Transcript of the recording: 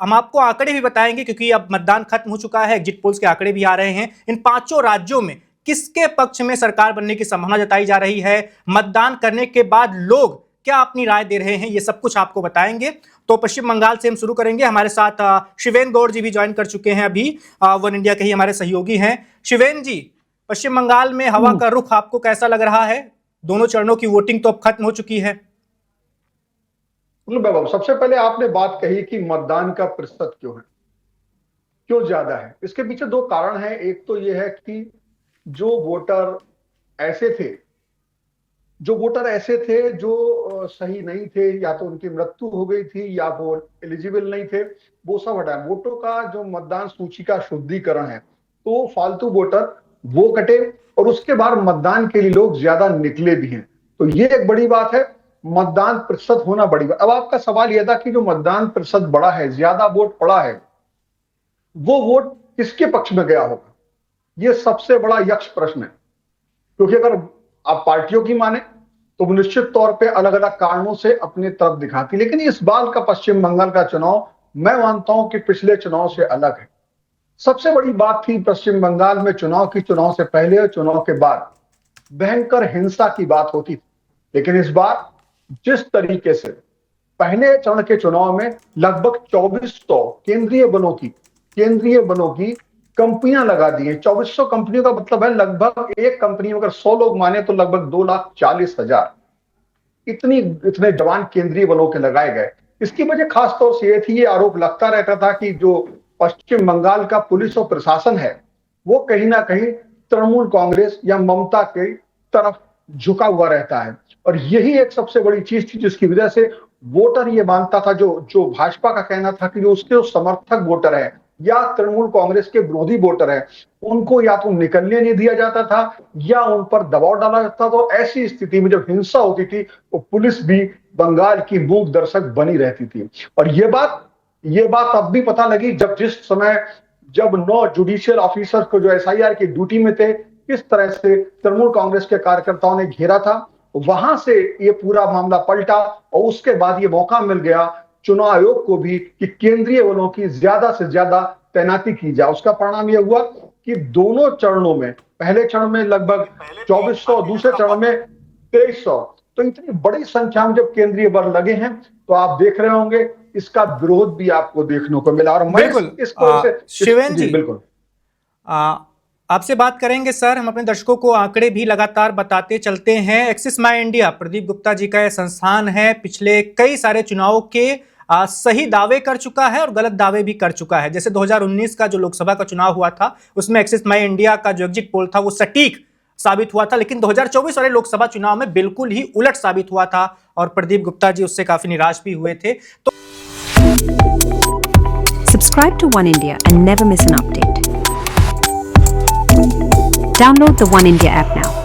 हम आपको आंकड़े भी बताएंगे क्योंकि अब मतदान खत्म हो चुका है, एग्जिट पोल्स के आंकड़े भी आ रहे हैं। इन 5 राज्यों में किसके पक्ष में सरकार बनने की संभावना जताई जा रही है, मतदान करने के बाद लोग क्या अपनी राय दे रहे हैं, ये सब कुछ आपको बताएंगे। तो पश्चिम बंगाल से हम शुरू करेंगे। हमारे साथ शिवेन गौड़ जी भी ज्वाइन कर चुके हैं, अभी वन इंडिया के ही हमारे सहयोगी हैं। शिवेन जी, पश्चिम बंगाल में हवा का रुख आपको कैसा लग रहा है? दोनों चरणों की वोटिंग तो अब खत्म हो चुकी है। सबसे पहले आपने बात कही कि मतदान का प्रतिशत क्यों ज्यादा है। इसके पीछे 2 कारण हैं। एक तो यह है कि जो वोटर ऐसे थे जो सही नहीं थे, या तो उनकी मृत्यु हो गई थी या वो एलिजिबल नहीं थे, वो सब हटाए। वोटों का जो मतदान सूची का शुद्धिकरण है, तो फालतू वोटर वो कटे और उसके बाद मतदान के लिए लोग ज्यादा निकले भी हैं। तो ये एक बड़ी बात है, मतदान प्रतिशत होना बड़ी बात। अब आपका सवाल यह था कि जो मतदान प्रतिशत बड़ा है, ज्यादा वोट पड़ा है, वो वोट किसके पक्ष में गया होगा, ये सबसे बड़ा यक्ष प्रश्न है। क्योंकि अगर आप पार्टियों की माने तो वो निश्चित तौर पे अलग अलग कारणों से अपनी तरफ दिखाती, लेकिन इस बार का पश्चिम बंगाल का चुनाव मैं मानता हूं कि पिछले चुनाव से अलग है। सबसे बड़ी बात थी पश्चिम बंगाल में चुनाव से पहले और चुनाव के बाद भयंकर हिंसा की बात होती थी, लेकिन इस बार जिस तरीके से पहले चरण के चुनाव में लगभग 2400 केंद्रीय बलों की कंपनियां लगा दी हैं। 2400 कंपनियों का मतलब है लगभग एक कंपनी में अगर 100 लोग माने तो लगभग 2,40,000 इतने जवान केंद्रीय बलों के लगाए गए। इसकी वजह खास तौर से यह थी, ये आरोप लगता रहता था कि जो पश्चिम बंगाल का पुलिस और प्रशासन है वो कहीं ना कहीं तृणमूल कांग्रेस या ममता के तरफ झुका हुआ रहता है, और यही एक सबसे बड़ी चीज थी जिसकी वजह से वोटर ये मानता था, जो भाजपा का कहना था कि जो उसके समर्थक वोटर है या तृणमूल कांग्रेस के विरोधी वोटर है, उनको या तो निकलने नहीं दिया जाता था या उन पर दबाव डाला जाता था। तो ऐसी स्थिति में जब हिंसा होती थी तो पुलिस भी बंगाल की मूक दर्शक बनी रहती थी। और ये बात अब भी पता लगी जब 9 जुडिशियल ऑफिसर को जो SIR की ड्यूटी में थे, किस तरह से तृणमूल कांग्रेस के कार्यकर्ताओं ने घेरा था। वहां से ये पूरा मामला पलटा और उसके बाद ये मौका मिल गया चुनाव आयोग को भी कि केंद्रीय बलों की ज्यादा से ज्यादा तैनाती की जाए। उसका परिणाम यह हुआ कि दोनों चरणों में, पहले चरण में लगभग 2400, दूसरे चरण में 2300, तो इतनी बड़ी संख्या में जब केंद्रीय बल लगे हैं तो आप देख रहे होंगे इसका विरोध भी आपको देखने को मिला। और मैं शिवेन जी बिल्कुल आपसे बात करेंगे सर। हम अपने दर्शकों को आंकड़े भी लगातार बताते चलते हैं। Axis My India, Pradeep Gupta ji का यह संस्थान है, पिछले कई सारे चुनावों के सही दावे कर चुका है और गलत दावे भी कर चुका है। जैसे 2019 का जो लोकसभा का चुनाव हुआ था, उसमें एक्सिस माई इंडिया का जो एग्जिट पोल था वो सटीक साबित हुआ था, लेकिन 2024 वाले लोकसभा चुनाव में बिल्कुल ही उलट साबित हुआ था और प्रदीप गुप्ता जी उससे काफी निराश भी हुए थे। तो Subscribe to One India and never miss an update. Download the One India app now.